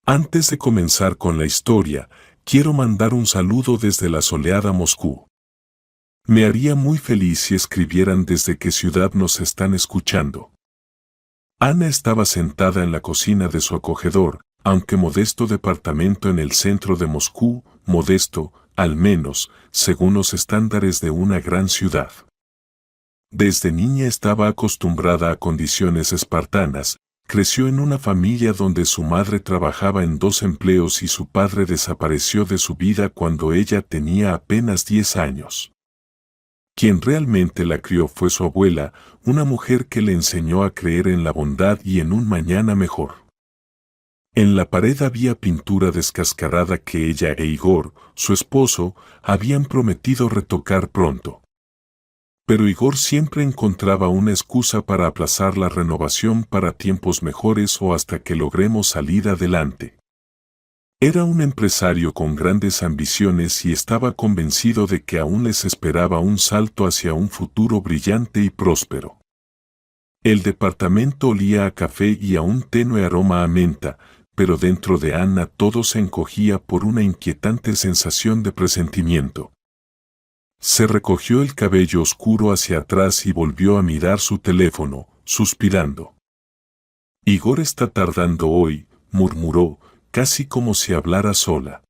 Antes de comenzar con la historia, quiero mandar un saludo desde la soleada Moscú. Me haría muy feliz si escribieran desde qué ciudad nos están escuchando. Ana estaba sentada en la cocina de su acogedor, aunque modesto departamento en el centro de Moscú, modesto, al menos, según los estándares de una gran ciudad. Desde niña estaba acostumbrada a condiciones espartanas, creció en una familia donde su madre trabajaba en 2 empleos y su padre desapareció de su vida cuando ella tenía apenas 10 años. Quien realmente la crió fue su abuela, una mujer que le enseñó a creer en la bondad y en un mañana mejor. En la pared había pintura descascarada que ella e Igor, su esposo, habían prometido retocar pronto. Pero Igor siempre encontraba una excusa para aplazar la renovación para tiempos mejores o hasta que logremos salir adelante. Era un empresario con grandes ambiciones y estaba convencido de que aún les esperaba un salto hacia un futuro brillante y próspero. El departamento olía a café y a un tenue aroma a menta, pero dentro de Ana todo se encogía por una inquietante sensación de presentimiento. Se recogió el cabello oscuro hacia atrás y volvió a mirar su teléfono, suspirando. Igor está tardando hoy, murmuró, casi como si hablara sola.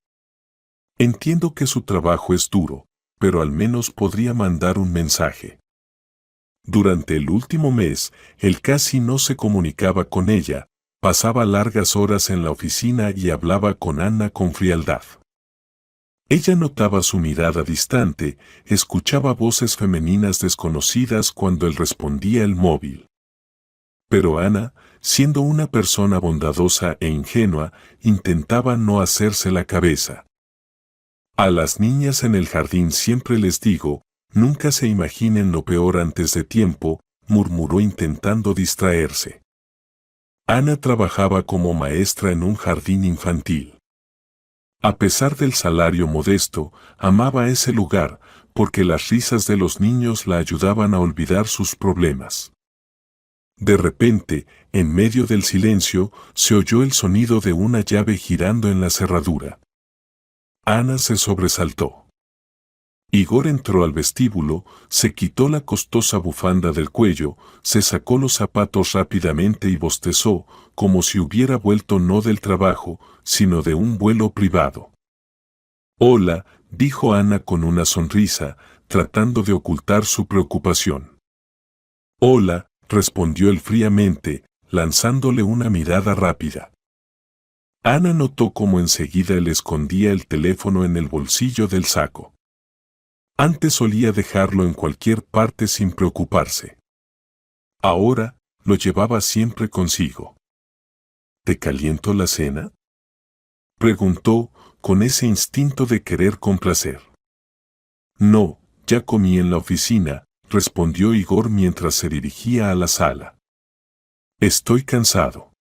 Entiendo que su trabajo es duro, pero al menos podría mandar un mensaje. Durante el último mes, él casi no se comunicaba con ella, pasaba largas horas en la oficina y hablaba con Ana con frialdad. Ella notaba su mirada distante, escuchaba voces femeninas desconocidas cuando él respondía el móvil. Pero Ana, siendo una persona bondadosa e ingenua, intentaba no hacerse la cabeza. A las niñas en el jardín siempre les digo, nunca se imaginen lo peor antes de tiempo, murmuró intentando distraerse. Ana trabajaba como maestra en un jardín infantil. A pesar del salario modesto, amaba ese lugar, porque las risas de los niños la ayudaban a olvidar sus problemas. De repente, en medio del silencio, se oyó el sonido de una llave girando en la cerradura. Ana se sobresaltó. Igor entró al vestíbulo, se quitó la costosa bufanda del cuello, se sacó los zapatos rápidamente y bostezó, como si hubiera vuelto no del trabajo, sino de un vuelo privado. Hola, dijo Ana con una sonrisa, tratando de ocultar su preocupación. Hola, respondió él fríamente, lanzándole una mirada rápida. Ana notó cómo enseguida él escondía el teléfono en el bolsillo del saco. Antes solía dejarlo en cualquier parte sin preocuparse. Ahora, lo llevaba siempre consigo. ¿Te caliento la cena?, preguntó, con ese instinto de querer complacer. No, ya comí en la oficina, respondió Igor mientras se dirigía a la sala. Estoy cansado.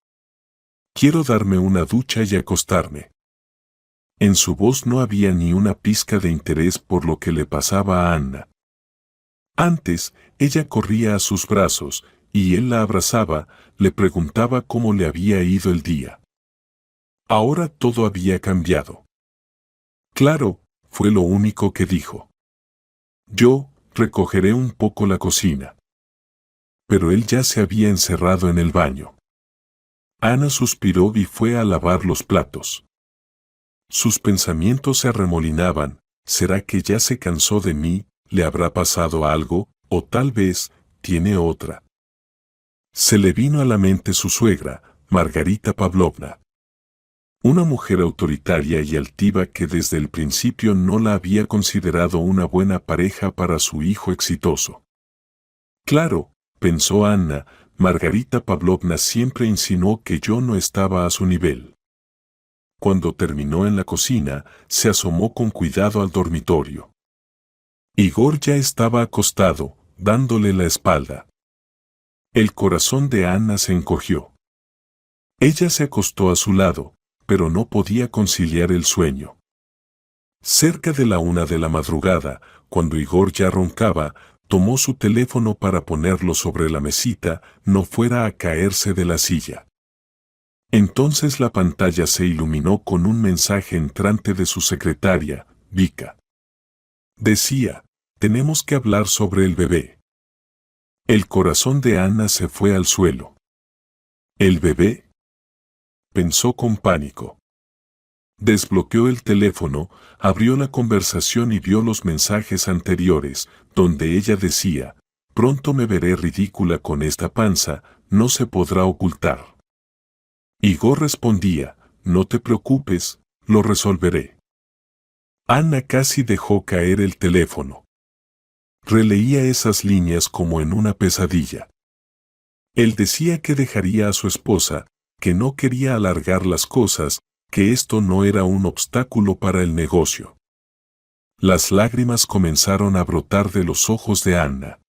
Quiero darme una ducha y acostarme. En su voz no había ni una pizca de interés por lo que le pasaba a Ana. Antes, ella corría a sus brazos, y él la abrazaba, le preguntaba cómo le había ido el día. Ahora todo había cambiado. Claro, fue lo único que dijo. Yo, recogeré un poco la cocina. Pero él ya se había encerrado en el baño. Ana suspiró y fue a lavar los platos. Sus pensamientos se arremolinaban, ¿será que ya se cansó de mí? ¿Le habrá pasado algo? O tal vez, tiene otra. Se le vino a la mente su suegra, Margarita Pavlovna. Una mujer autoritaria y altiva que desde el principio no la había considerado una buena pareja para su hijo exitoso. Claro, pensó Ana, Margarita Pavlovna siempre insinuó que yo no estaba a su nivel. Cuando terminó en la cocina, se asomó con cuidado al dormitorio. Igor ya estaba acostado, dándole la espalda. El corazón de Ana se encogió. Ella se acostó a su lado, pero no podía conciliar el sueño. Cerca de la 1 de la madrugada, cuando Igor ya roncaba, tomó su teléfono para ponerlo sobre la mesita, no fuera a caerse de la silla. Entonces la pantalla se iluminó con un mensaje entrante de su secretaria, Vika. Decía, tenemos que hablar sobre el bebé. El corazón de Ana se fue al suelo. ¿El bebé? Pensó con pánico. Desbloqueó el teléfono, abrió la conversación y vio los mensajes anteriores, donde ella decía, pronto me veré ridícula con esta panza, no se podrá ocultar. Igor respondía, no te preocupes, lo resolveré. Ana casi dejó caer el teléfono. Releía esas líneas como en una pesadilla. Él decía que dejaría a su esposa, que no quería alargar las cosas, que esto no era un obstáculo para el negocio. Las lágrimas comenzaron a brotar de los ojos de Ana.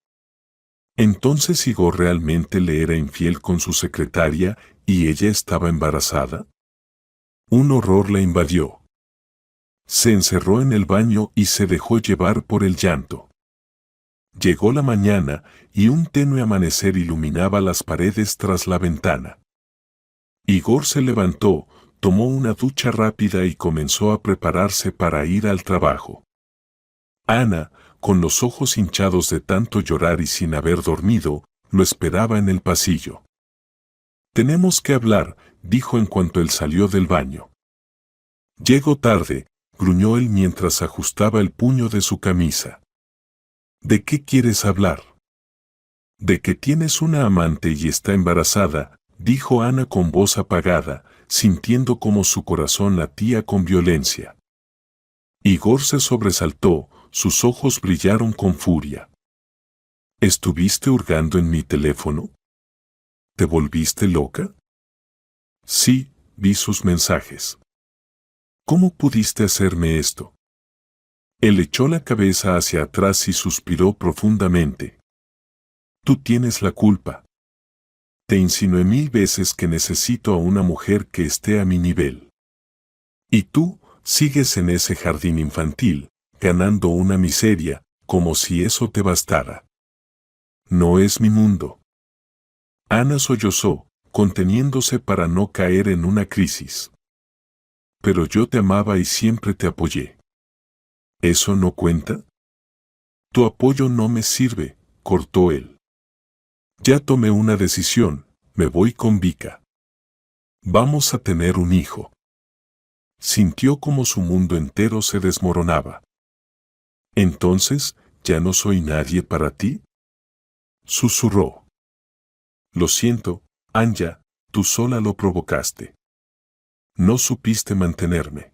¿Entonces Igor realmente le era infiel con su secretaria y ella estaba embarazada? Un horror la invadió. Se encerró en el baño y se dejó llevar por el llanto. Llegó la mañana y un tenue amanecer iluminaba las paredes tras la ventana. Igor se levantó, tomó una ducha rápida y comenzó a prepararse para ir al trabajo. Ana, con los ojos hinchados de tanto llorar y sin haber dormido, lo esperaba en el pasillo. Tenemos que hablar, dijo en cuanto él salió del baño. Llego tarde, gruñó él mientras ajustaba el puño de su camisa. ¿De qué quieres hablar? De que tienes una amante y está embarazada, dijo Ana con voz apagada, sintiendo como su corazón latía con violencia. Igor se sobresaltó, sus ojos brillaron con furia. ¿Estuviste hurgando en mi teléfono? ¿Te volviste loca? Sí, vi sus mensajes. ¿Cómo pudiste hacerme esto? Él echó la cabeza hacia atrás y suspiró profundamente. Tú tienes la culpa. Te insinué 1000 veces que necesito a una mujer que esté a mi nivel. Y tú, sigues en ese jardín infantil, ganando una miseria, como si eso te bastara. No es mi mundo. Ana sollozó, conteniéndose para no caer en una crisis. Pero yo te amaba y siempre te apoyé. ¿Eso no cuenta? Tu apoyo no me sirve, cortó él. Ya tomé una decisión, me voy con Vika. Vamos a tener un hijo. Sintió como su mundo entero se desmoronaba. Entonces, ¿ya no soy nadie para ti? Susurró. Lo siento, Anya, tú sola lo provocaste. No supiste mantenerme.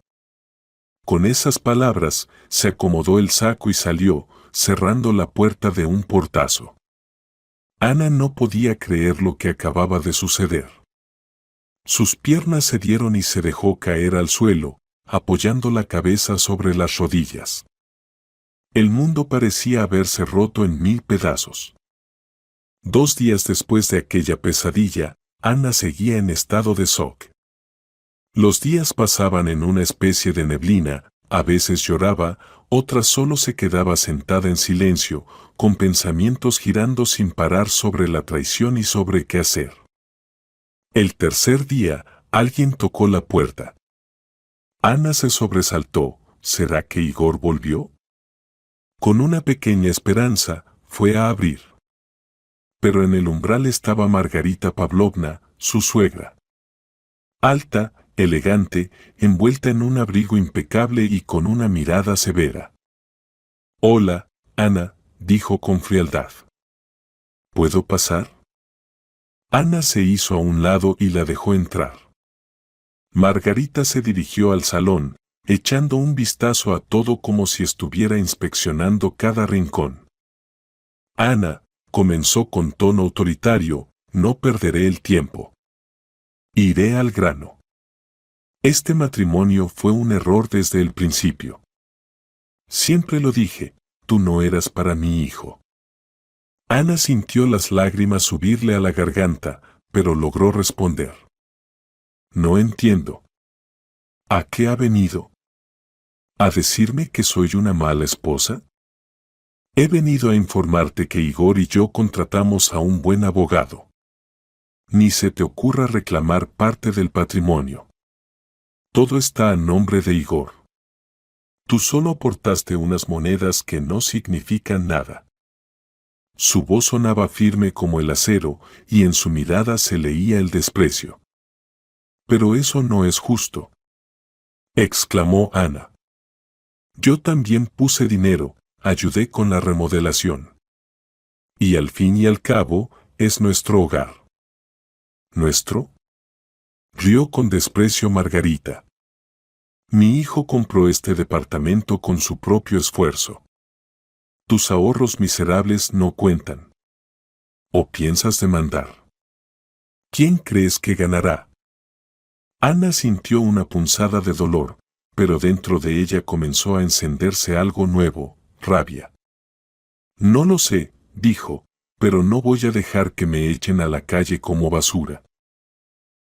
Con esas palabras, se acomodó el saco y salió, cerrando la puerta de un portazo. Ana no podía creer lo que acababa de suceder. Sus piernas cedieron y se dejó caer al suelo, apoyando la cabeza sobre las rodillas. El mundo parecía haberse roto en 1000 pedazos. 2 días después de aquella pesadilla, Ana seguía en estado de shock. Los días pasaban en una especie de neblina, a veces lloraba, otras solo se quedaba sentada en silencio, con pensamientos girando sin parar sobre la traición y sobre qué hacer. El tercer día, alguien tocó la puerta. Ana se sobresaltó, ¿será que Igor volvió? Con una pequeña esperanza, fue a abrir. Pero en el umbral estaba Margarita Pavlovna, su suegra. Alta, elegante, envuelta en un abrigo impecable y con una mirada severa. Hola, Ana, dijo con frialdad. ¿Puedo pasar? Ana se hizo a un lado y la dejó entrar. Margarita se dirigió al salón, echando un vistazo a todo como si estuviera inspeccionando cada rincón. Ana, comenzó con tono autoritario, no perderé el tiempo. Iré al grano. Este matrimonio fue un error desde el principio. Siempre lo dije, tú no eras para mi hijo. Ana sintió las lágrimas subirle a la garganta, pero logró responder. No entiendo. ¿A qué ha venido? ¿A decirme que soy una mala esposa? He venido a informarte que Igor y yo contratamos a un buen abogado. Ni se te ocurra reclamar parte del patrimonio. Todo está a nombre de Igor. Tú solo aportaste unas monedas que no significan nada. Su voz sonaba firme como el acero y en su mirada se leía el desprecio. Pero eso no es justo, exclamó Ana. Yo también puse dinero, ayudé con la remodelación. Y al fin y al cabo, es nuestro hogar. ¿Nuestro? Rió con desprecio Margarita. Mi hijo compró este departamento con su propio esfuerzo. Tus ahorros miserables no cuentan. ¿O piensas demandar? ¿Quién crees que ganará? Ana sintió una punzada de dolor, pero dentro de ella comenzó a encenderse algo nuevo, rabia. No lo sé, dijo, pero no voy a dejar que me echen a la calle como basura.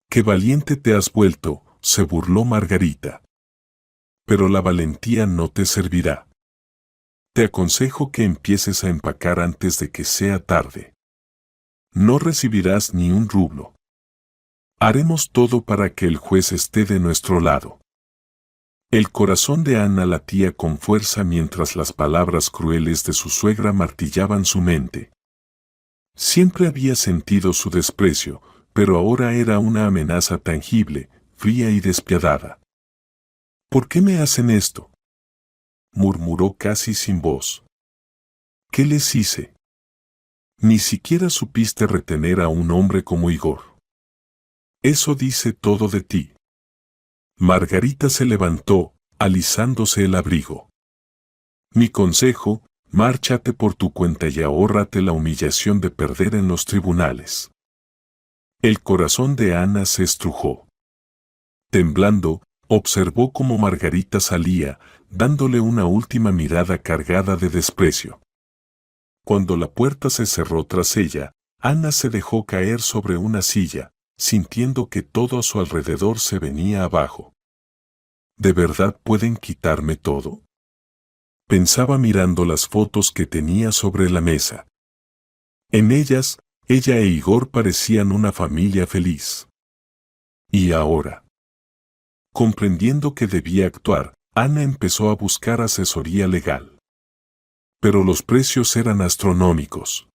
¡Qué valiente te has vuelto!, se burló Margarita. Pero la valentía no te servirá. Te aconsejo que empieces a empacar antes de que sea tarde. No recibirás ni un rublo. Haremos todo para que el juez esté de nuestro lado. El corazón de Ana latía con fuerza mientras las palabras crueles de su suegra martillaban su mente. Siempre había sentido su desprecio, pero ahora era una amenaza tangible, fría y despiadada. ¿Por qué me hacen esto?, murmuró casi sin voz. ¿Qué les hice? Ni siquiera supiste retener a un hombre como Igor. Eso dice todo de ti. Margarita se levantó, alisándose el abrigo. Mi consejo, márchate por tu cuenta y ahórrate la humillación de perder en los tribunales. El corazón de Ana se estrujó. Temblando, observó cómo Margarita salía, dándole una última mirada cargada de desprecio. Cuando la puerta se cerró tras ella, Ana se dejó caer sobre una silla, sintiendo que todo a su alrededor se venía abajo. ¿De verdad pueden quitarme todo?, pensaba mirando las fotos que tenía sobre la mesa. En ellas, ella e Igor parecían una familia feliz. ¿Y ahora? Comprendiendo que debía actuar, Ana empezó a buscar asesoría legal. Pero los precios eran astronómicos.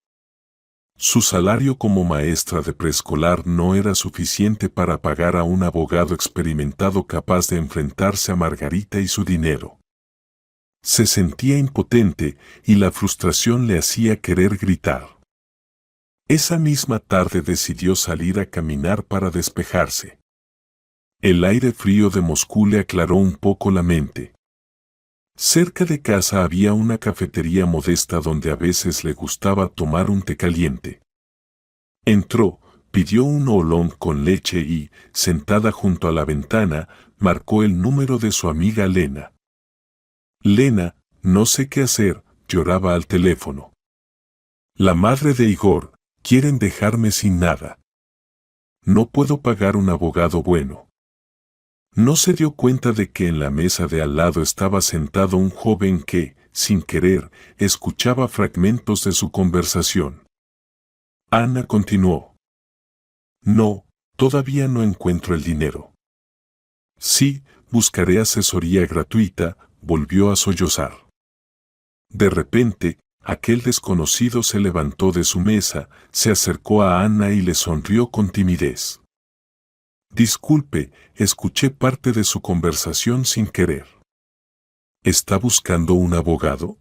Su salario como maestra de preescolar no era suficiente para pagar a un abogado experimentado capaz de enfrentarse a Margarita y su dinero. Se sentía impotente y la frustración le hacía querer gritar. Esa misma tarde decidió salir a caminar para despejarse. El aire frío de Moscú le aclaró un poco la mente. Cerca de casa había una cafetería modesta donde a veces le gustaba tomar un té caliente. Entró, pidió un oolong con leche y, sentada junto a la ventana, marcó el número de su amiga Lena. Lena, no sé qué hacer, lloraba al teléfono. La madre de Igor, quieren dejarme sin nada. No puedo pagar un abogado bueno. No se dio cuenta de que en la mesa de al lado estaba sentado un joven que, sin querer, escuchaba fragmentos de su conversación. Ana continuó. No, todavía no encuentro el dinero. Sí, buscaré asesoría gratuita, volvió a sollozar. De repente, aquel desconocido se levantó de su mesa, se acercó a Ana y le sonrió con timidez. Disculpe, escuché parte de su conversación sin querer. ¿Está buscando un abogado?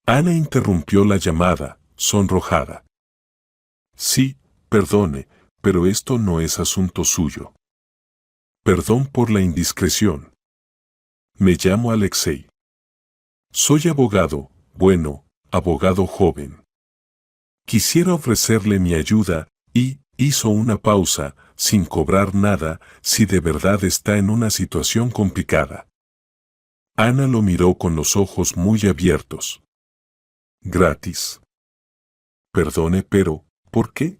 Ana interrumpió la llamada, sonrojada. Sí, perdone, pero esto no es asunto suyo. Perdón por la indiscreción. Me llamo Alexei. Soy abogado, bueno, abogado joven. Quisiera ofrecerle mi ayuda, y, hizo una pausa, sin cobrar nada, si de verdad está en una situación complicada. Ana lo miró con los ojos muy abiertos. ¿Gratis? Perdone, pero, ¿por qué?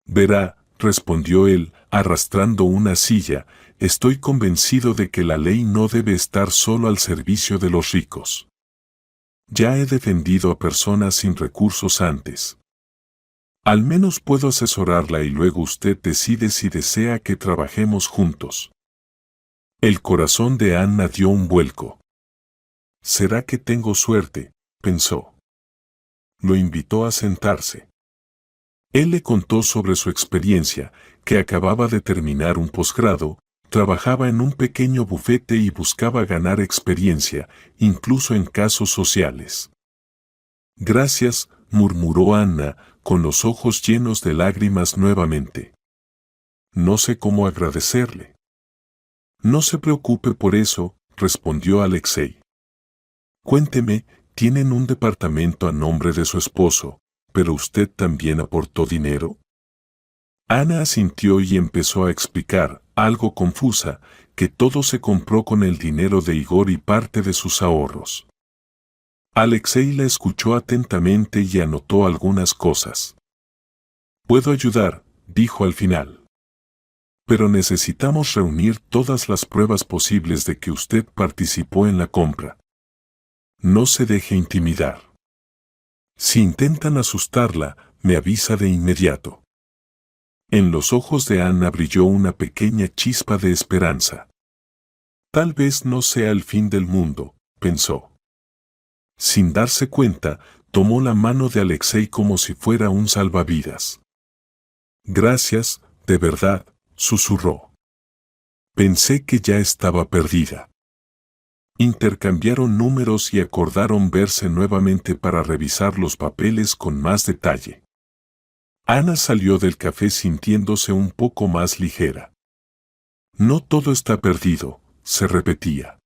Verá, respondió él, arrastrando una silla, estoy convencido de que la ley no debe estar solo al servicio de los ricos. Ya he defendido a personas sin recursos antes. Al menos puedo asesorarla y luego usted decide si desea que trabajemos juntos. El corazón de Anna dio un vuelco. ¿Será que tengo suerte?, pensó. Lo invitó a sentarse. Él le contó sobre su experiencia, que acababa de terminar un posgrado, trabajaba en un pequeño bufete y buscaba ganar experiencia, incluso en casos sociales. Gracias, murmuró Anna, con los ojos llenos de lágrimas nuevamente. No sé cómo agradecerle. No se preocupe por eso, respondió Alexei. Cuénteme, ¿tienen un departamento a nombre de su esposo, pero usted también aportó dinero? Ana asintió y empezó a explicar, algo confusa, que todo se compró con el dinero de Igor y parte de sus ahorros. Alexei la escuchó atentamente y anotó algunas cosas. «Puedo ayudar», dijo al final. «Pero necesitamos reunir todas las pruebas posibles de que usted participó en la compra. No se deje intimidar. Si intentan asustarla, me avisa de inmediato». En los ojos de Anna brilló una pequeña chispa de esperanza. Tal vez no sea el fin del mundo, pensó. Sin darse cuenta, tomó la mano de Alexei como si fuera un salvavidas. «Gracias, de verdad», susurró. «Pensé que ya estaba perdida». Intercambiaron números y acordaron verse nuevamente para revisar los papeles con más detalle. Ana salió del café sintiéndose un poco más ligera. No todo está perdido, se repetía.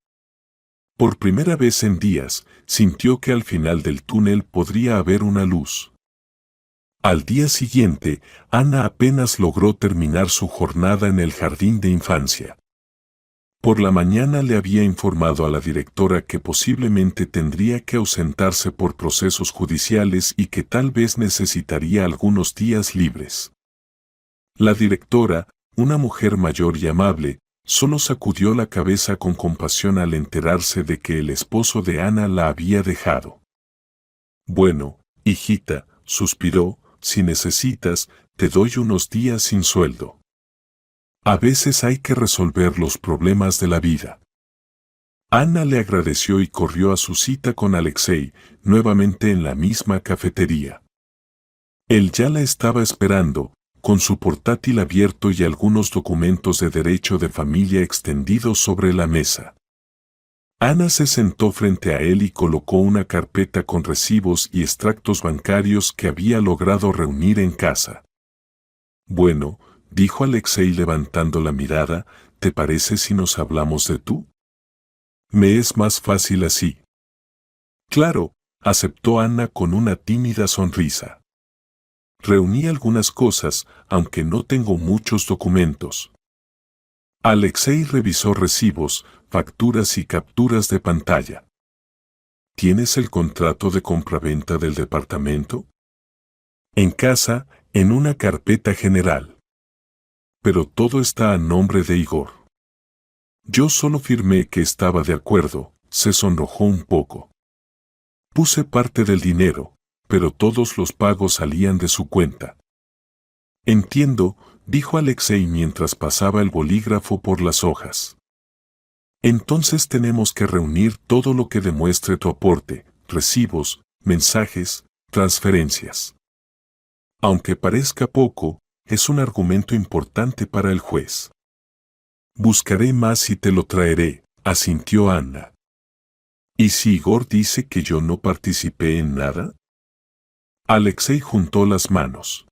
Por primera vez en días, sintió que al final del túnel podría haber una luz. Al día siguiente, Ana apenas logró terminar su jornada en el jardín de infancia. Por la mañana le había informado a la directora que posiblemente tendría que ausentarse por procesos judiciales y que tal vez necesitaría algunos días libres. La directora, una mujer mayor y amable, solo sacudió la cabeza con compasión al enterarse de que el esposo de Ana la había dejado. «Bueno, hijita», suspiró, «si necesitas, te doy unos días sin sueldo. A veces hay que resolver los problemas de la vida». Ana le agradeció y corrió a su cita con Alexei, nuevamente en la misma cafetería. Él ya la estaba esperando, con su portátil abierto y algunos documentos de derecho de familia extendidos sobre la mesa. Ana se sentó frente a él y colocó una carpeta con recibos y extractos bancarios que había logrado reunir en casa. «Bueno», dijo Alexei levantando la mirada, «¿te parece si nos hablamos de tú? Me es más fácil así». «Claro», aceptó Ana con una tímida sonrisa. «Reuní algunas cosas, aunque no tengo muchos documentos». Alexei revisó recibos, facturas y capturas de pantalla. «¿Tienes el contrato de compraventa del departamento?» «En casa, en una carpeta general. Pero todo está a nombre de Igor». «Yo solo firmé que estaba de acuerdo», se sonrojó un poco. «Puse parte del dinero, pero todos los pagos salían de su cuenta». «Entiendo», dijo Alexei mientras pasaba el bolígrafo por las hojas. «Entonces tenemos que reunir todo lo que demuestre tu aporte, recibos, mensajes, transferencias. Aunque parezca poco, es un argumento importante para el juez». «Buscaré más y te lo traeré», asintió Anna. «¿Y si Igor dice que yo no participé en nada?» Alexei juntó las manos.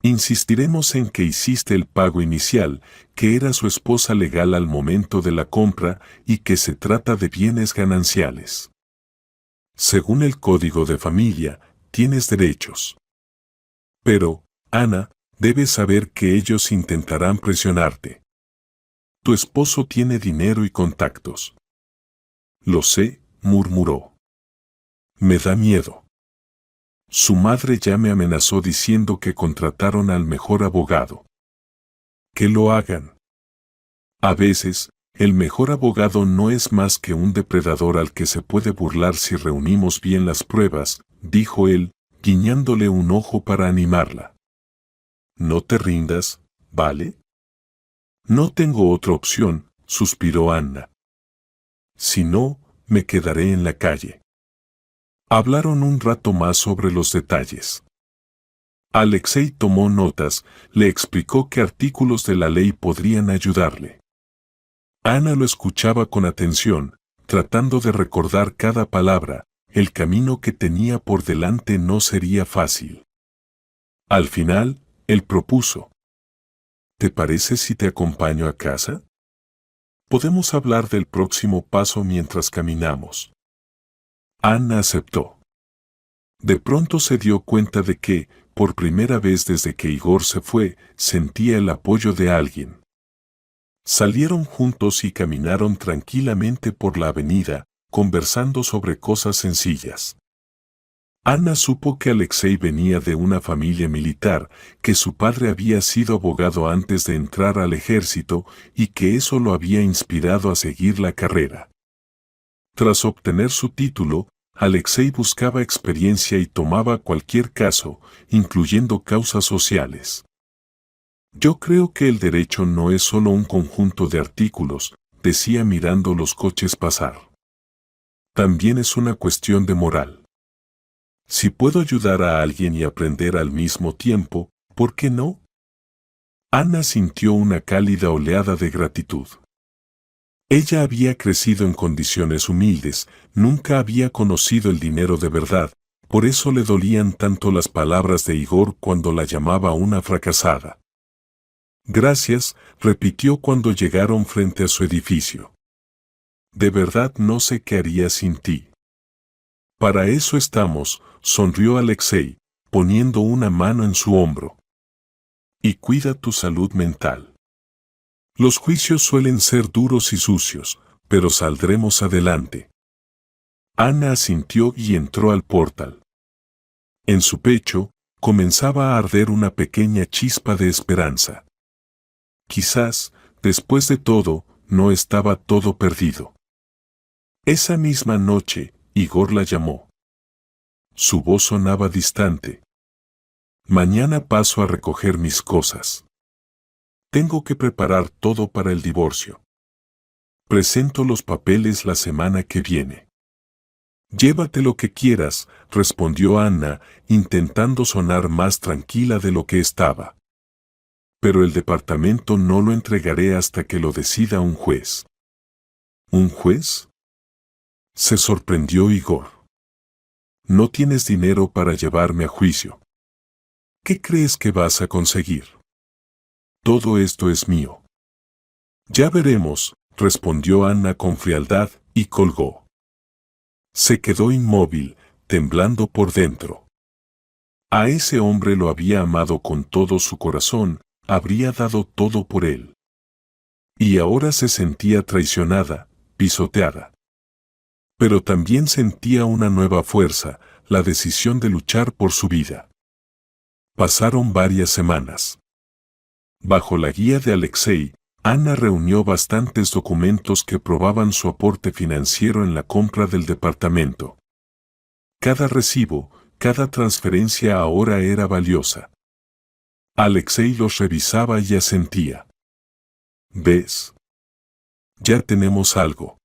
«Insistiremos en que hiciste el pago inicial, que era su esposa legal al momento de la compra y que se trata de bienes gananciales. Según el código de familia, tienes derechos. Pero, Ana, debes saber que ellos intentarán presionarte. Tu esposo tiene dinero y contactos». «Lo sé», murmuró. «Me da miedo. Su madre ya me amenazó diciendo que contrataron al mejor abogado. Que lo hagan. A veces, el mejor abogado no es más que un depredador al que se puede burlar si reunimos bien las pruebas», dijo él, guiñándole un ojo para animarla. No te rindas, ¿vale? No tengo otra opción, suspiró Anna. Si no, me quedaré en la calle. Hablaron un rato más sobre los detalles. Alexei tomó notas, le explicó qué artículos de la ley podrían ayudarle. Ana lo escuchaba con atención, tratando de recordar cada palabra. El camino que tenía por delante no sería fácil. Al final, él propuso: ¿te parece si te acompaño a casa? Podemos hablar del próximo paso mientras caminamos. Ana aceptó. De pronto se dio cuenta de que, por primera vez desde que Igor se fue, sentía el apoyo de alguien. Salieron juntos y caminaron tranquilamente por la avenida, conversando sobre cosas sencillas. Ana supo que Alexei venía de una familia militar, que su padre había sido abogado antes de entrar al ejército y que eso lo había inspirado a seguir la carrera. Tras obtener su título, Alexei buscaba experiencia y tomaba cualquier caso, incluyendo causas sociales. Yo creo que el derecho no es solo un conjunto de artículos, decía mirando los coches pasar. También es una cuestión de moral. Si puedo ayudar a alguien y aprender al mismo tiempo, ¿por qué no? Ana sintió una cálida oleada de gratitud. Ella había crecido en condiciones humildes, nunca había conocido el dinero de verdad, por eso le dolían tanto las palabras de Igor cuando la llamaba una fracasada. Gracias, repitió cuando llegaron frente a su edificio. De verdad no sé qué haría sin ti. Para eso estamos, sonrió Alexei, poniendo una mano en su hombro. Y cuida tu salud mental. Los juicios suelen ser duros y sucios, pero saldremos adelante. Ana asintió y entró al portal. En su pecho, comenzaba a arder una pequeña chispa de esperanza. Quizás, después de todo, no estaba todo perdido. Esa misma noche, Igor la llamó. Su voz sonaba distante. Mañana paso a recoger mis cosas. Tengo que preparar todo para el divorcio. Presento los papeles la semana que viene. Llévate lo que quieras, respondió Ana, intentando sonar más tranquila de lo que estaba. Pero el departamento no lo entregaré hasta que lo decida un juez. ¿Un juez? Se sorprendió Igor. No tienes dinero para llevarme a juicio. ¿Qué crees que vas a conseguir? Todo esto es mío. Ya veremos, respondió Ana con frialdad, y colgó. Se quedó inmóvil, temblando por dentro. A ese hombre lo había amado con todo su corazón, habría dado todo por él. Y ahora se sentía traicionada, pisoteada. Pero también sentía una nueva fuerza, la decisión de luchar por su vida. Pasaron varias semanas. Bajo la guía de Alexei, Ana reunió bastantes documentos que probaban su aporte financiero en la compra del departamento. Cada recibo, cada transferencia ahora era valiosa. Alexei los revisaba y asentía. ¿Ves? Ya tenemos algo.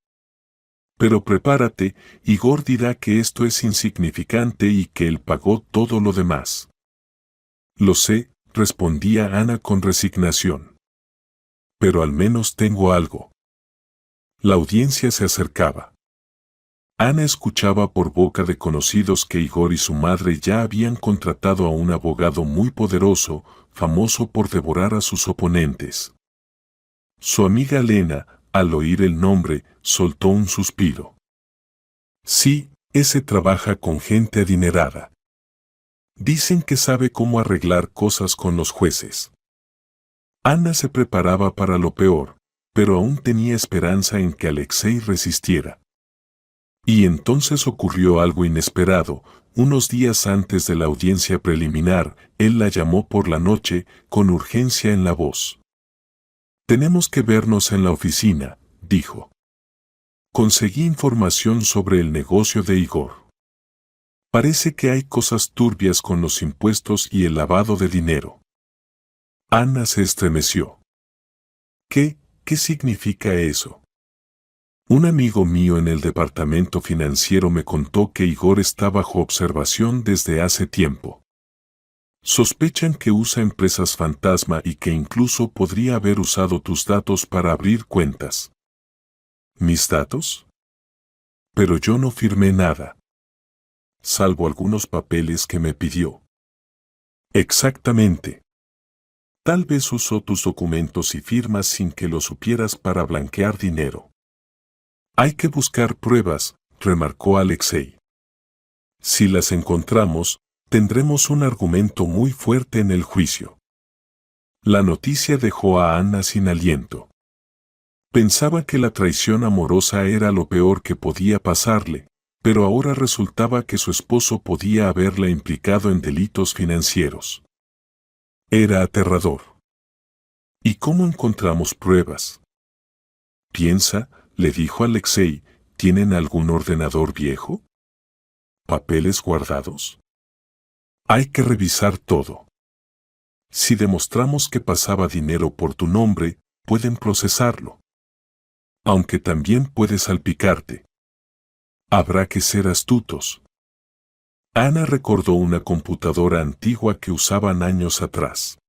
Pero prepárate, Igor dirá que esto es insignificante y que él pagó todo lo demás. Lo sé, respondía Ana con resignación. Pero al menos tengo algo. La audiencia se acercaba. Ana escuchaba por boca de conocidos que Igor y su madre ya habían contratado a un abogado muy poderoso, famoso por devorar a sus oponentes. Su amiga Lena, al oír el nombre, soltó un suspiro. Sí, ese trabaja con gente adinerada. Dicen que sabe cómo arreglar cosas con los jueces. Ana se preparaba para lo peor, pero aún tenía esperanza en que Alexei resistiera. Y entonces ocurrió algo inesperado. Unos días antes de la audiencia preliminar, él la llamó por la noche, con urgencia en la voz. Tenemos que vernos en la oficina, dijo. Conseguí información sobre el negocio de Igor. Parece que hay cosas turbias con los impuestos y el lavado de dinero. Ana se estremeció. ¿Qué significa eso? Un amigo mío en el departamento financiero me contó que Igor está bajo observación desde hace tiempo. Sospechan que usa empresas fantasma y que incluso podría haber usado tus datos para abrir cuentas. ¿Mis datos? Pero yo no firmé nada. Salvo algunos papeles que me pidió. Exactamente. Tal vez usó tus documentos y firmas sin que lo supieras para blanquear dinero. Hay que buscar pruebas, remarcó Alexei. Si las encontramos, tendremos un argumento muy fuerte en el juicio. La noticia dejó a Ana sin aliento. Pensaba que la traición amorosa era lo peor que podía pasarle, pero ahora resultaba que su esposo podía haberla implicado en delitos financieros. Era aterrador. ¿Y cómo encontramos pruebas? Piensa, le dijo Alexei, ¿tienen algún ordenador viejo? ¿Papeles guardados? Hay que revisar todo. Si demostramos que pasaba dinero por tu nombre, pueden procesarlo. Aunque también puede salpicarte. Habrá que ser astutos. Ana recordó una computadora antigua que usaban años atrás.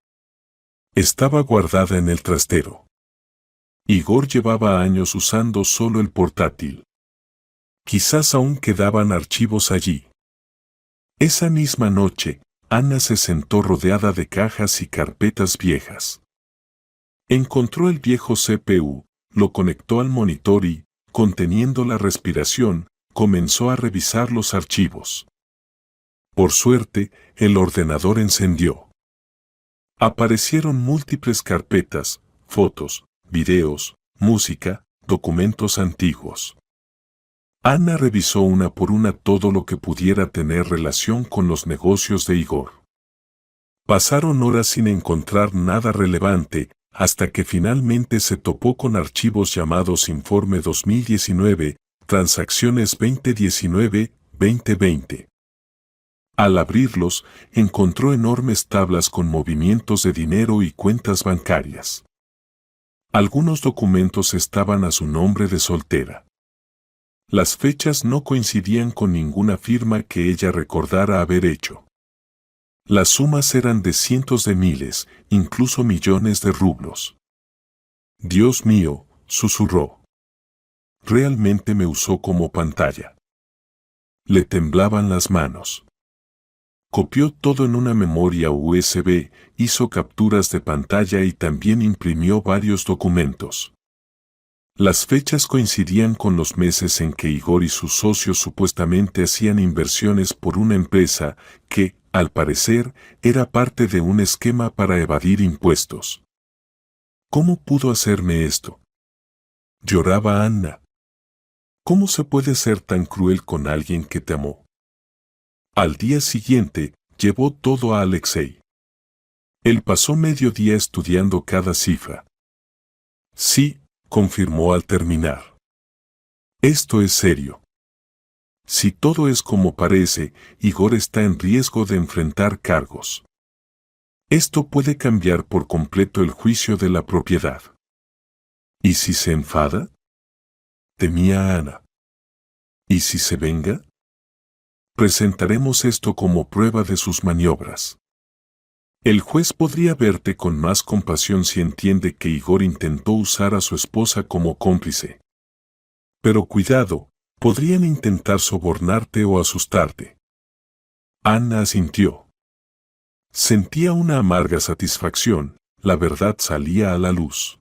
Estaba guardada en el trastero. Igor llevaba años usando solo el portátil. Quizás aún quedaban archivos allí. Esa misma noche, Ana se sentó rodeada de cajas y carpetas viejas. Encontró el viejo CPU, lo conectó al monitor y, conteniendo la respiración, comenzó a revisar los archivos. Por suerte, el ordenador encendió. Aparecieron múltiples carpetas, fotos, videos, música, documentos antiguos. Ana revisó una por una todo lo que pudiera tener relación con los negocios de Igor. Pasaron horas sin encontrar nada relevante, hasta que finalmente se topó con archivos llamados Informe 2019, Transacciones 2019-2020. Al abrirlos, encontró enormes tablas con movimientos de dinero y cuentas bancarias. Algunos documentos estaban a su nombre de soltera. Las fechas no coincidían con ninguna firma que ella recordara haber hecho. Las sumas eran de cientos de miles, incluso millones de rublos. Dios mío, susurró. Realmente me usó como pantalla. Le temblaban las manos. Copió todo en una memoria USB, hizo capturas de pantalla y también imprimió varios documentos. Las fechas coincidían con los meses en que Igor y sus socios supuestamente hacían inversiones por una empresa que, al parecer, era parte de un esquema para evadir impuestos. ¿Cómo pudo hacerme esto? Lloraba Ana. ¿Cómo se puede ser tan cruel con alguien que te amó? Al día siguiente, llevó todo a Alexei. Él pasó medio día estudiando cada cifra. Sí, confirmó al terminar. Esto es serio. Si todo es como parece, Igor está en riesgo de enfrentar cargos. Esto puede cambiar por completo el juicio de la propiedad. ¿Y si se enfada? Temía a Ana. ¿Y si se venga? Presentaremos esto como prueba de sus maniobras. El juez podría verte con más compasión si entiende que Igor intentó usar a su esposa como cómplice. Pero cuidado, podrían intentar sobornarte o asustarte. Ana asintió. Sentía una amarga satisfacción, la verdad salía a la luz.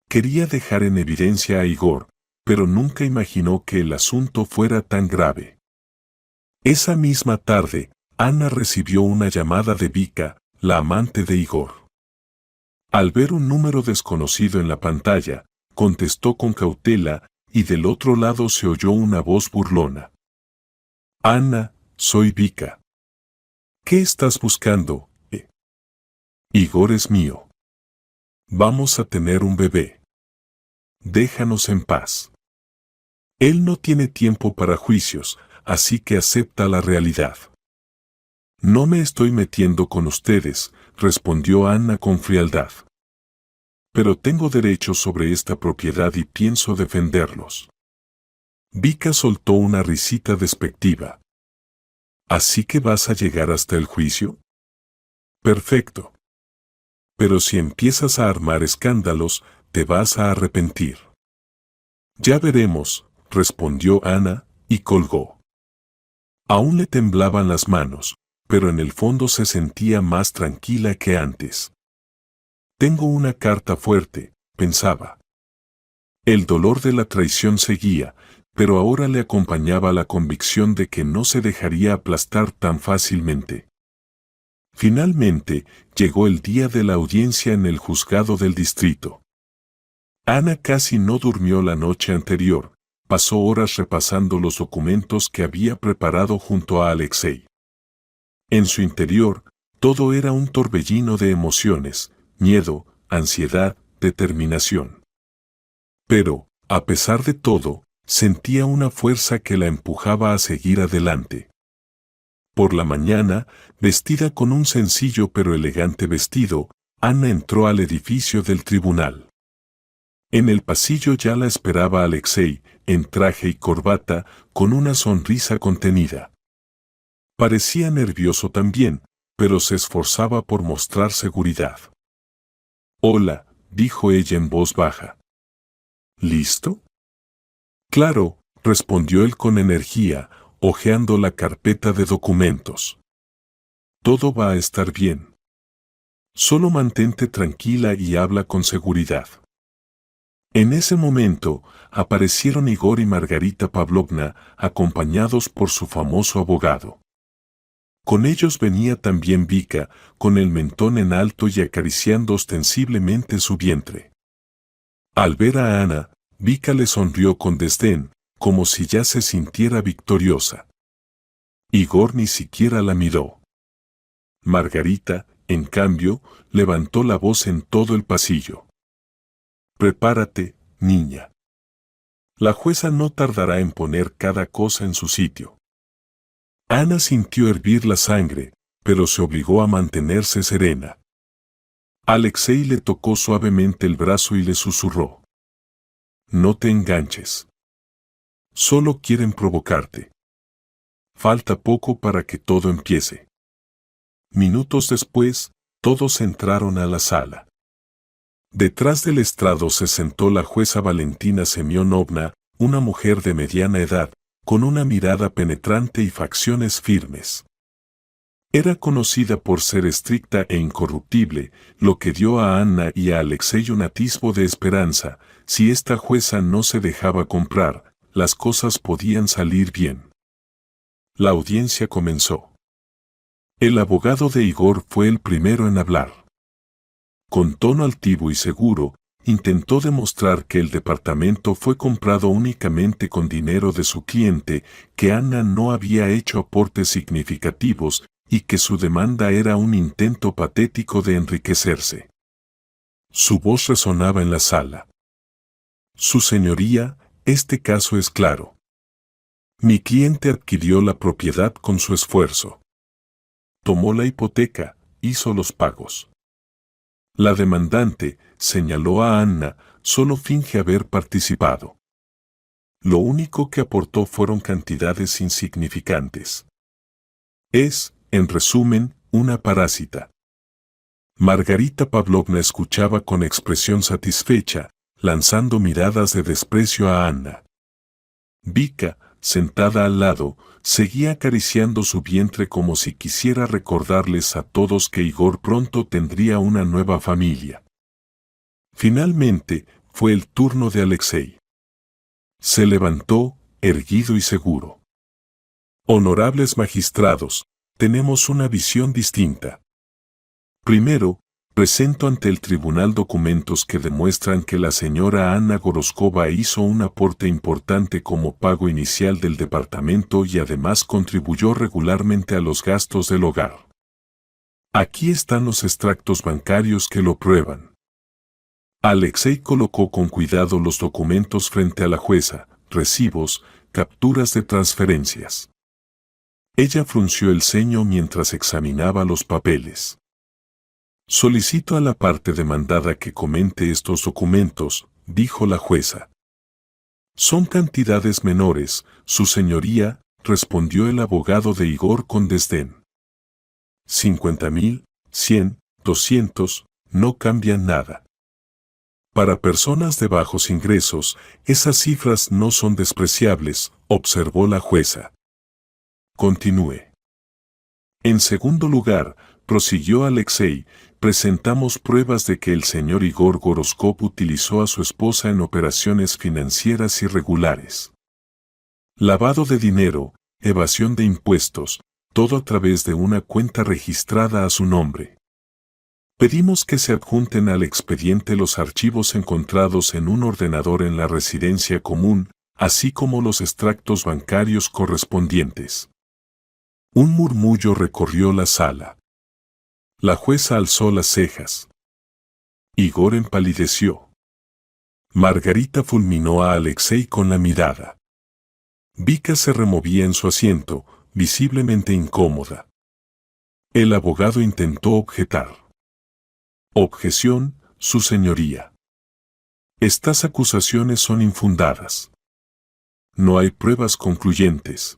Quería dejar en evidencia a Igor, pero nunca imaginó que el asunto fuera tan grave. Esa misma tarde, Ana recibió una llamada de Vika, la amante de Igor. Al ver un número desconocido en la pantalla, contestó con cautela, y del otro lado se oyó una voz burlona. Ana, soy Vika. ¿Qué estás buscando, Igor es mío. Vamos a tener un bebé. Déjanos en paz. Él no tiene tiempo para juicios, así que acepta la realidad. No me estoy metiendo con ustedes, respondió Anna con frialdad. Pero tengo derechos sobre esta propiedad y pienso defenderlos. Vika soltó una risita despectiva. ¿Así que vas a llegar hasta el juicio? Perfecto. Pero si empiezas a armar escándalos, te vas a arrepentir. Ya veremos, respondió Anna, y colgó. Aún le temblaban las manos, pero en el fondo se sentía más tranquila que antes. Tengo una carta fuerte, pensaba. El dolor de la traición seguía, pero ahora le acompañaba la convicción de que no se dejaría aplastar tan fácilmente. Finalmente, llegó el día de la audiencia en el juzgado del distrito. Anna casi no durmió la noche anterior, pasó horas repasando los documentos que había preparado junto a Alexei. En su interior, todo era un torbellino de emociones, miedo, ansiedad, determinación. Pero, a pesar de todo, sentía una fuerza que la empujaba a seguir adelante. Por la mañana, vestida con un sencillo pero elegante vestido, Anna entró al edificio del tribunal. En el pasillo ya la esperaba Alexei, en traje y corbata, con una sonrisa contenida. Parecía nervioso también, pero se esforzaba por mostrar seguridad. «Hola», dijo ella en voz baja. «¿Listo?» «Claro», respondió él con energía, hojeando la carpeta de documentos. «Todo va a estar bien. Solo mantente tranquila y habla con seguridad». En ese momento, aparecieron Igor y Margarita Pavlovna, acompañados por su famoso abogado. Con ellos venía también Vika, con el mentón en alto y acariciando ostensiblemente su vientre. Al ver a Anna, Vika le sonrió con desdén, como si ya se sintiera victoriosa. Igor ni siquiera la miró. Margarita, en cambio, levantó la voz en todo el pasillo. «Prepárate, niña. La jueza no tardará en poner cada cosa en su sitio». Anna sintió hervir la sangre, pero se obligó a mantenerse serena. Alexei le tocó suavemente el brazo y le susurró. «No te enganches. Solo quieren provocarte. Falta poco para que todo empiece». Minutos después, todos entraron a la sala. Detrás del estrado se sentó la jueza Valentina Semyonovna, una mujer de mediana edad, con una mirada penetrante y facciones firmes. Era conocida por ser estricta e incorruptible, lo que dio a Anna y a Alexei un atisbo de esperanza. Si esta jueza no se dejaba comprar, las cosas podían salir bien. La audiencia comenzó. El abogado de Igor fue el primero en hablar. Con tono altivo y seguro, intentó demostrar que el departamento fue comprado únicamente con dinero de su cliente, que Anna no había hecho aportes significativos y que su demanda era un intento patético de enriquecerse. Su voz resonaba en la sala. «Su señoría, este caso es claro. Mi cliente adquirió la propiedad con su esfuerzo. Tomó la hipoteca, hizo los pagos. La demandante, señaló a Anna, solo finge haber participado. Lo único que aportó fueron cantidades insignificantes. Es, en resumen, una parásita». Margarita Pavlovna escuchaba con expresión satisfecha, lanzando miradas de desprecio a Anna. Vika, sentada al lado, seguía acariciando su vientre como si quisiera recordarles a todos que Igor pronto tendría una nueva familia. Finalmente, fue el turno de Alexei. Se levantó, erguido y seguro. «Honorables magistrados, tenemos una visión distinta. Primero, presento ante el tribunal documentos que demuestran que la señora Anna Goroskova hizo un aporte importante como pago inicial del departamento y además contribuyó regularmente a los gastos del hogar. Aquí están los extractos bancarios que lo prueban». Alexei colocó con cuidado los documentos frente a la jueza, recibos, capturas de transferencias. Ella frunció el ceño mientras examinaba los papeles. Solicito a la parte demandada que comente estos documentos, dijo la jueza. Son cantidades menores, su señoría, respondió el abogado de Igor con desdén. 50.000, 100, 200, no cambian nada. Para personas de bajos ingresos, esas cifras no son despreciables, observó la jueza. Continúe. En segundo lugar, prosiguió Alexei, presentamos pruebas de que el señor Igor Goroskov utilizó a su esposa en operaciones financieras irregulares. Lavado de dinero, evasión de impuestos, todo a través de una cuenta registrada a su nombre. Pedimos que se adjunten al expediente los archivos encontrados en un ordenador en la residencia común, así como los extractos bancarios correspondientes. Un murmullo recorrió la sala. La jueza alzó las cejas. Igor empalideció. Margarita fulminó a Alexei con la mirada. Vika se removía en su asiento, visiblemente incómoda. El abogado intentó objetar. Objeción, su señoría. Estas acusaciones son infundadas. No hay pruebas concluyentes.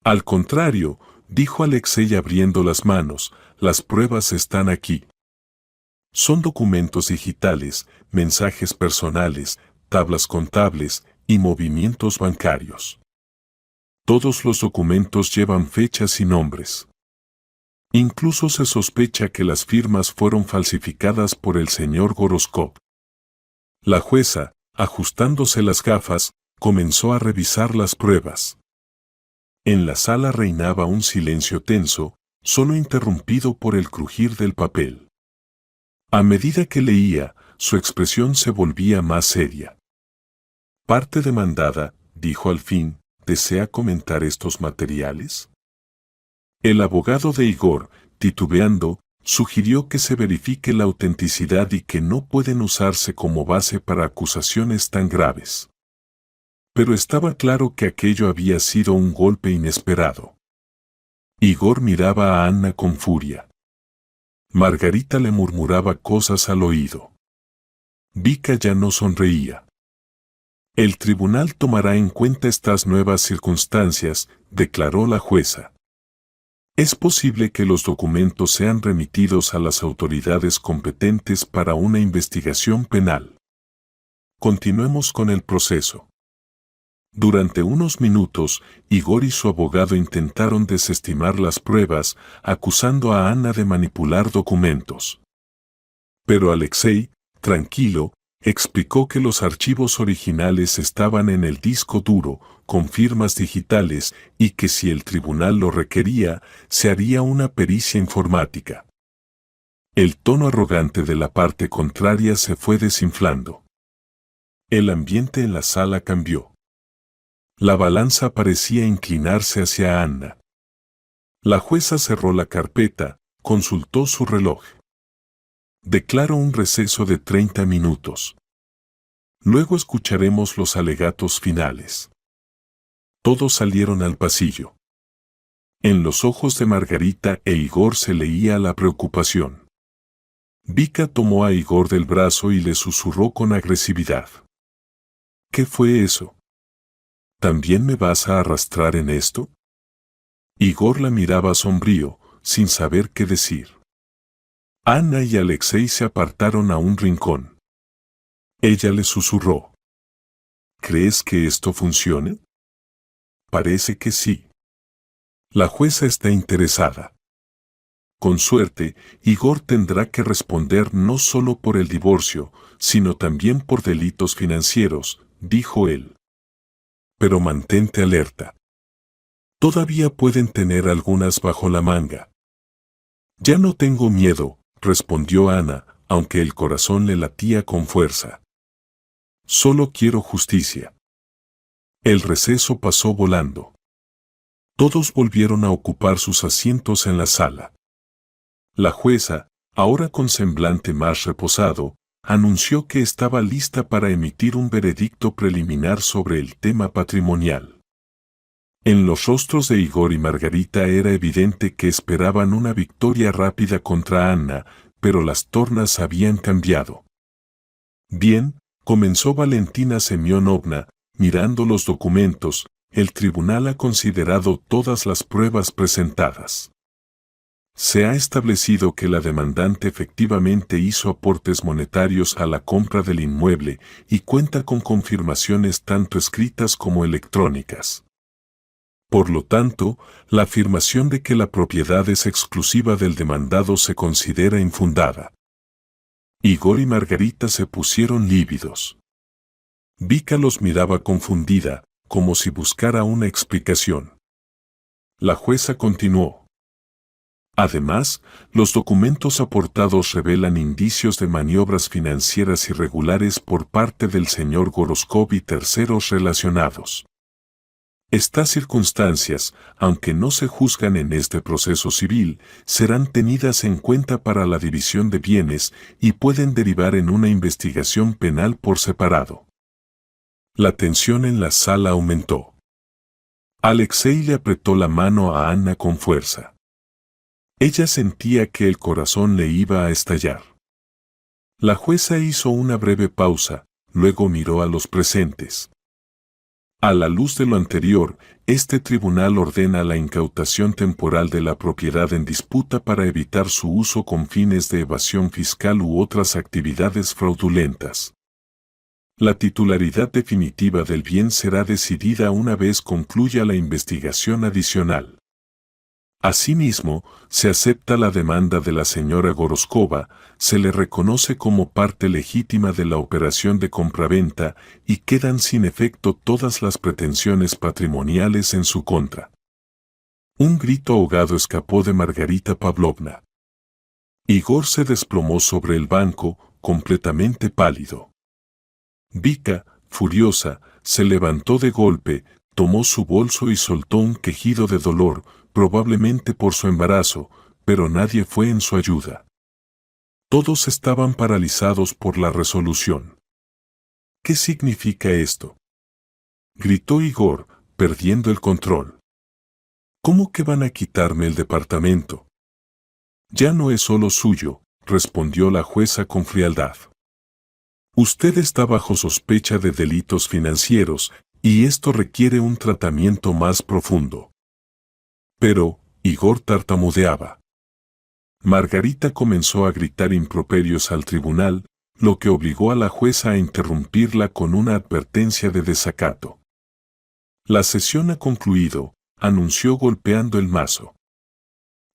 Al contrario, dijo Alexei abriendo las manos, las pruebas están aquí. Son documentos digitales, mensajes personales, tablas contables y movimientos bancarios. Todos los documentos llevan fechas y nombres. Incluso se sospecha que las firmas fueron falsificadas por el señor Goroskov. La jueza, ajustándose las gafas, comenzó a revisar las pruebas. En la sala reinaba un silencio tenso, solo interrumpido por el crujir del papel. A medida que leía, su expresión se volvía más seria. Parte demandada, dijo al fin, ¿desea comentar estos materiales? El abogado de Igor, titubeando, sugirió que se verifique la autenticidad y que no pueden usarse como base para acusaciones tan graves. Pero estaba claro que aquello había sido un golpe inesperado. Igor miraba a Anna con furia. Margarita le murmuraba cosas al oído. Vika ya no sonreía. El tribunal tomará en cuenta estas nuevas circunstancias, declaró la jueza. Es posible que los documentos sean remitidos a las autoridades competentes para una investigación penal. Continuemos con el proceso. Durante unos minutos, Igor y su abogado intentaron desestimar las pruebas, acusando a Anna de manipular documentos. Pero Alexei, tranquilo, explicó que los archivos originales estaban en el disco duro, con firmas digitales, y que si el tribunal lo requería, se haría una pericia informática. El tono arrogante de la parte contraria se fue desinflando. El ambiente en la sala cambió. La balanza parecía inclinarse hacia Anna. La jueza cerró la carpeta, consultó su reloj. Declaró un receso de 30 minutos. Luego escucharemos los alegatos finales. Todos salieron al pasillo. En los ojos de Margarita e Igor se leía la preocupación. Vika tomó a Igor del brazo y le susurró con agresividad. ¿Qué fue eso? ¿También me vas a arrastrar en esto? Igor la miraba sombrío, sin saber qué decir. Anna y Alexei se apartaron a un rincón. Ella le susurró. ¿Crees que esto funcione? Parece que sí. La jueza está interesada. Con suerte, Igor tendrá que responder no solo por el divorcio, sino también por delitos financieros, dijo él. Pero mantente alerta. Todavía pueden tener algunas bajo la manga. Ya no tengo miedo, respondió Ana, aunque el corazón le latía con fuerza. Solo quiero justicia. El receso pasó volando. Todos volvieron a ocupar sus asientos en la sala. La jueza, ahora con semblante más reposado, anunció que estaba lista para emitir un veredicto preliminar sobre el tema patrimonial. En los rostros de Igor y Margarita era evidente que esperaban una victoria rápida contra Anna, pero las tornas habían cambiado. Bien, comenzó Valentina Semyonovna, mirando los documentos, el tribunal ha considerado todas las pruebas presentadas. Se ha establecido que la demandante efectivamente hizo aportes monetarios a la compra del inmueble y cuenta con confirmaciones tanto escritas como electrónicas. Por lo tanto, la afirmación de que la propiedad es exclusiva del demandado se considera infundada. Igor y Margarita se pusieron lívidos. Vika los miraba confundida, como si buscara una explicación. La jueza continuó. Además, los documentos aportados revelan indicios de maniobras financieras irregulares por parte del señor Goroskov y terceros relacionados. Estas circunstancias, aunque no se juzgan en este proceso civil, serán tenidas en cuenta para la división de bienes y pueden derivar en una investigación penal por separado. La tensión en la sala aumentó. Alexei le apretó la mano a Anna con fuerza. Ella sentía que el corazón le iba a estallar. La jueza hizo una breve pausa, luego miró a los presentes. A la luz de lo anterior, este tribunal ordena la incautación temporal de la propiedad en disputa para evitar su uso con fines de evasión fiscal u otras actividades fraudulentas. La titularidad definitiva del bien será decidida una vez concluya la investigación adicional. Asimismo, se acepta la demanda de la señora Goroskova, se le reconoce como parte legítima de la operación de compraventa y quedan sin efecto todas las pretensiones patrimoniales en su contra. Un grito ahogado escapó de Margarita Pavlovna. Igor se desplomó sobre el banco, completamente pálido. Vika, furiosa, se levantó de golpe, tomó su bolso y soltó un quejido de dolor, probablemente por su embarazo, pero nadie fue en su ayuda. Todos estaban paralizados por la resolución. ¿Qué significa esto?, gritó Igor, perdiendo el control. ¿Cómo que van a quitarme el departamento? Ya no es solo suyo, respondió la jueza con frialdad. Usted está bajo sospecha de delitos financieros, y esto requiere un tratamiento más profundo. Pero, Igor tartamudeaba. Margarita comenzó a gritar improperios al tribunal, lo que obligó a la jueza a interrumpirla con una advertencia de desacato. La sesión ha concluido, anunció golpeando el mazo.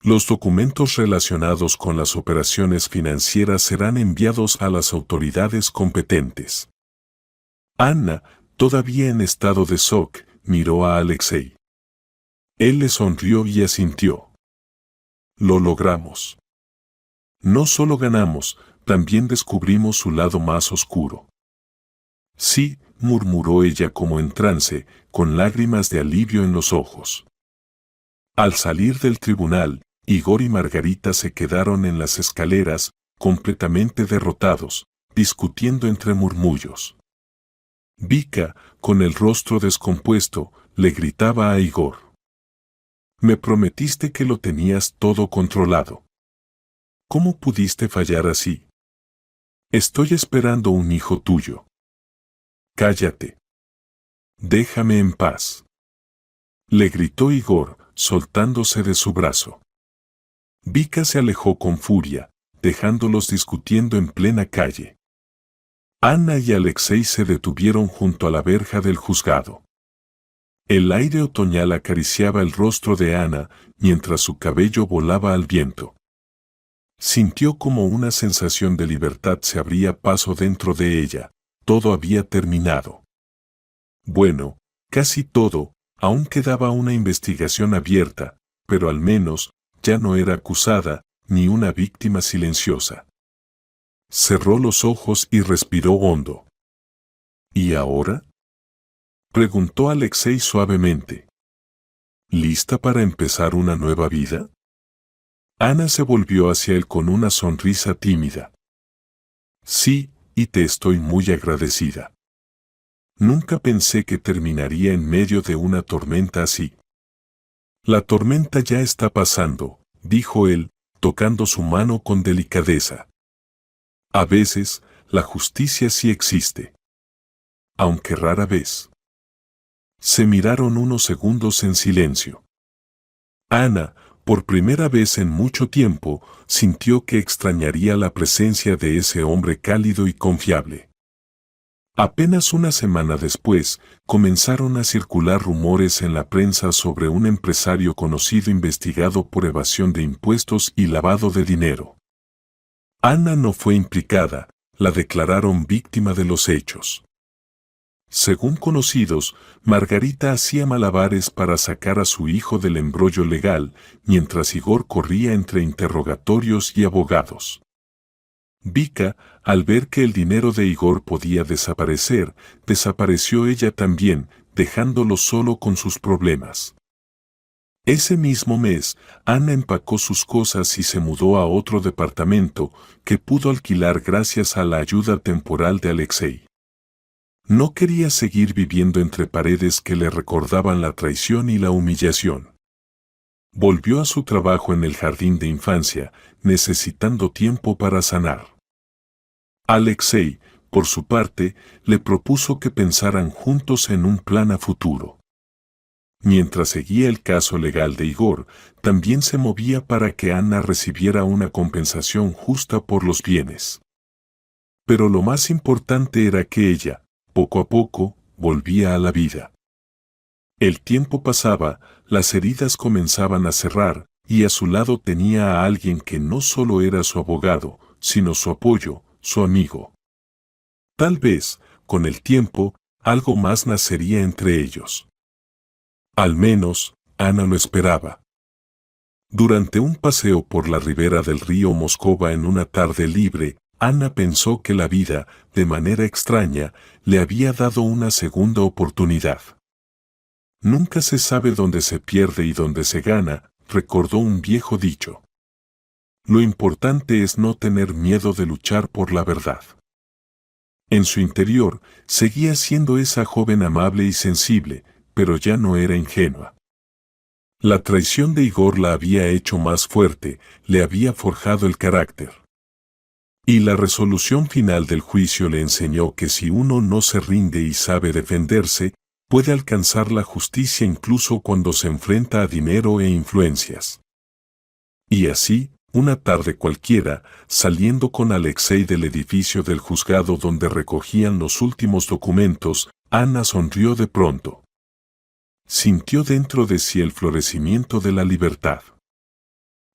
Los documentos relacionados con las operaciones financieras serán enviados a las autoridades competentes. Anna, todavía en estado de shock, miró a Alexei. Él le sonrió y asintió. Lo logramos. No solo ganamos, también descubrimos su lado más oscuro. Sí, murmuró ella como en trance, con lágrimas de alivio en los ojos. Al salir del tribunal, Igor y Margarita se quedaron en las escaleras, completamente derrotados, discutiendo entre murmullos. Vika, con el rostro descompuesto, le gritaba a Igor. Me prometiste que lo tenías todo controlado. ¿Cómo pudiste fallar así? Estoy esperando un hijo tuyo. Cállate. Déjame en paz. Le gritó Igor, soltándose de su brazo. Vika se alejó con furia, dejándolos discutiendo en plena calle. Anna y Alexei se detuvieron junto a la verja del juzgado. El aire otoñal acariciaba el rostro de Anna, mientras su cabello volaba al viento. Sintió como una sensación de libertad se abría paso dentro de ella, todo había terminado. Bueno, casi todo, aún quedaba una investigación abierta, pero al menos, ya no era acusada, ni una víctima silenciosa. Cerró los ojos y respiró hondo. ¿Y ahora?, preguntó Alexei suavemente. ¿Lista para empezar una nueva vida? Anna se volvió hacia él con una sonrisa tímida. Sí, y te estoy muy agradecida. Nunca pensé que terminaría en medio de una tormenta así. La tormenta ya está pasando, dijo él, tocando su mano con delicadeza. A veces, la justicia sí existe. Aunque rara vez. Se miraron unos segundos en silencio. Ana, por primera vez en mucho tiempo, sintió que extrañaría la presencia de ese hombre cálido y confiable. Apenas una semana después, comenzaron a circular rumores en la prensa sobre un empresario conocido investigado por evasión de impuestos y lavado de dinero. Ana no fue implicada, la declararon víctima de los hechos. Según conocidos, Margarita hacía malabares para sacar a su hijo del embrollo legal, mientras Igor corría entre interrogatorios y abogados. Vika, al ver que el dinero de Igor podía desaparecer, desapareció ella también, dejándolo solo con sus problemas. Ese mismo mes, Ana empacó sus cosas y se mudó a otro departamento que pudo alquilar gracias a la ayuda temporal de Alexei. No quería seguir viviendo entre paredes que le recordaban la traición y la humillación. Volvió a su trabajo en el jardín de infancia, necesitando tiempo para sanar. Alexei, por su parte, le propuso que pensaran juntos en un plan a futuro. Mientras seguía el caso legal de Igor, también se movía para que Ana recibiera una compensación justa por los bienes. Pero lo más importante era que ella, poco a poco, volvía a la vida. El tiempo pasaba, las heridas comenzaban a cerrar, y a su lado tenía a alguien que no solo era su abogado, sino su apoyo, su amigo. Tal vez, con el tiempo, algo más nacería entre ellos. Al menos, Ana lo esperaba. Durante un paseo por la ribera del río Moscova en una tarde libre, Ana pensó que la vida, de manera extraña, le había dado una segunda oportunidad. Nunca se sabe dónde se pierde y dónde se gana, recordó un viejo dicho. Lo importante es no tener miedo de luchar por la verdad. En su interior, seguía siendo esa joven amable y sensible, pero ya no era ingenua. La traición de Igor la había hecho más fuerte, le había forjado el carácter. Y la resolución final del juicio le enseñó que si uno no se rinde y sabe defenderse, puede alcanzar la justicia incluso cuando se enfrenta a dinero e influencias. Y así, una tarde cualquiera, saliendo con Alexei del edificio del juzgado donde recogían los últimos documentos, Ana sonrió de pronto. Sintió dentro de sí el florecimiento de la libertad.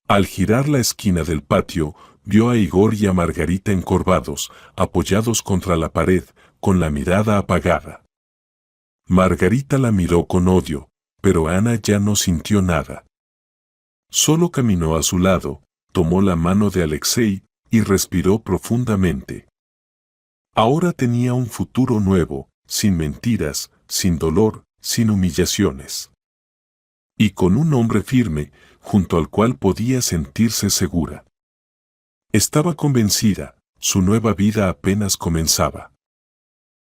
Al girar la esquina del patio, vio a Igor y a Margarita encorvados, apoyados contra la pared, con la mirada apagada. Margarita la miró con odio, pero Ana ya no sintió nada. Solo caminó a su lado, tomó la mano de Alexei y respiró profundamente. Ahora tenía un futuro nuevo, sin mentiras, sin dolor, sin humillaciones. Y con un hombre firme, junto al cual podía sentirse segura. Estaba convencida, su nueva vida apenas comenzaba.